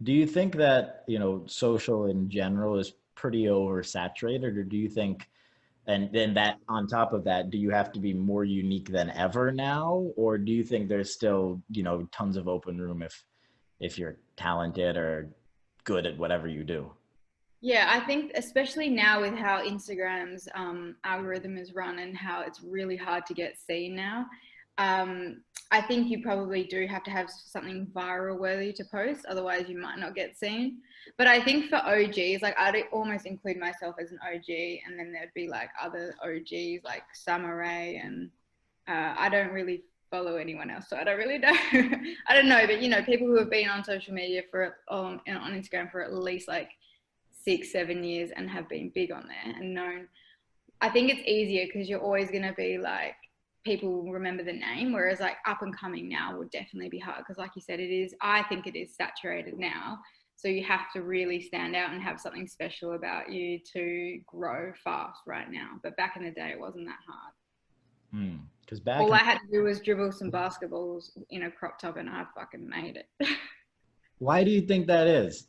Do you think that, social in general is pretty oversaturated, or do you think, and then that on top of that, do you have to be more unique than ever now, or do you think there's still, tons of open room if you're talented or good at whatever you do? Yeah, I think especially now with how Instagram's algorithm is run and how it's really hard to get seen now, I think you probably do have to have something viral worthy to post, otherwise you might not get seen. But I think for OGs, like I'd almost include myself as an OG, and then there'd be like other OGs like Samurai, and I don't really follow anyone else, so I don't really know. I don't know, but people who have been on social media for on Instagram for at least like 6, 7 years and have been big on there and known. I think it's easier because you're always going to be like, people remember the name, whereas like up and coming now would definitely be hard because like you said, I think it is saturated now. So you have to really stand out and have something special about you to grow fast right now. But back in the day, it wasn't that hard. Because back All in, I had to do was dribble some basketballs in a crop top and I fucking made it. why do you think that is?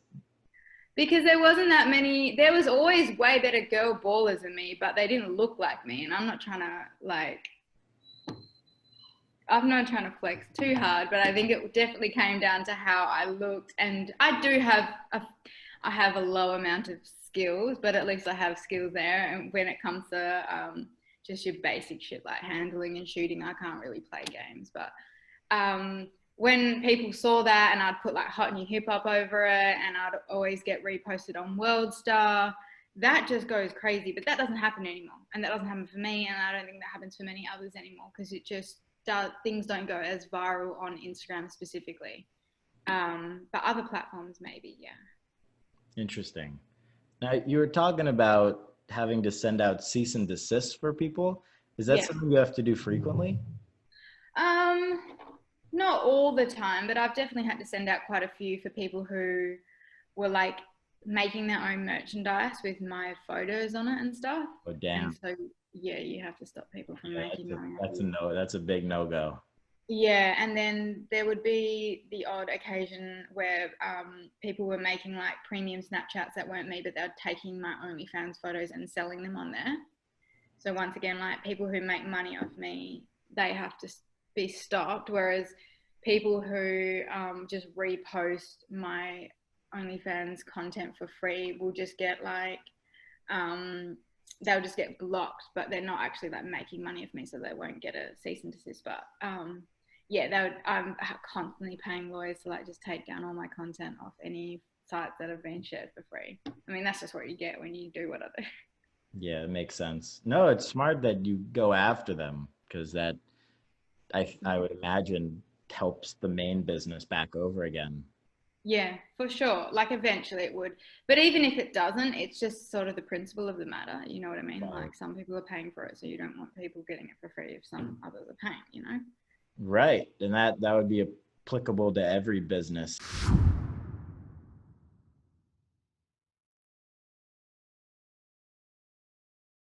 Because there wasn't that many. There was always way better girl ballers than me, but they didn't look like me. And I'm not trying to I'm not trying to flex too hard, but I think it definitely came down to how I looked. And I have a low amount of skills, but at least I have skills there. And when it comes to just your basic shit like handling and shooting, I can't really play games. But when people saw that, and I'd put like hot new hip hop over it, and I'd always get reposted on World Star, that just goes crazy. But that doesn't happen anymore, and that doesn't happen for me, and I don't think that happens for many others anymore because it just things don't go as viral on Instagram specifically. But other platforms maybe, yeah. Interesting. Now, you were talking about having to send out cease and desist for people. Is that Yeah. something you have to do frequently? Um, Not all the time, but I've definitely had to send out quite a few for people who were like making their own merchandise with my photos on it and stuff. Oh, And damn. so, yeah, you have to stop people from Yeah, making money off that's a you. no. That's a big no-go. Yeah, and then there would be the odd occasion where people were making like premium Snapchats that weren't me, but they're taking my OnlyFans photos and selling them on there. So once again, like people who make money off me, they have to be stopped. Whereas people who just repost my OnlyFans content for free will just get like they'll just get blocked, but they're not actually like making money off me, so they won't get a cease and desist. But yeah, they would. I'm constantly paying lawyers to like just take down all my content off any sites that have been shared for free. I mean, that's just what you get when you do what I do. Yeah, it makes sense. No, it's smart that you go after them because that I would imagine helps the main business back over again. Yeah, for sure. Like eventually it would. But even if it doesn't, it's just sort of the principle of the matter. You know what I mean? Right. Like some people are paying for it, so you don't want people getting it for free if some others are paying, you know? Right. And that would be applicable to every business.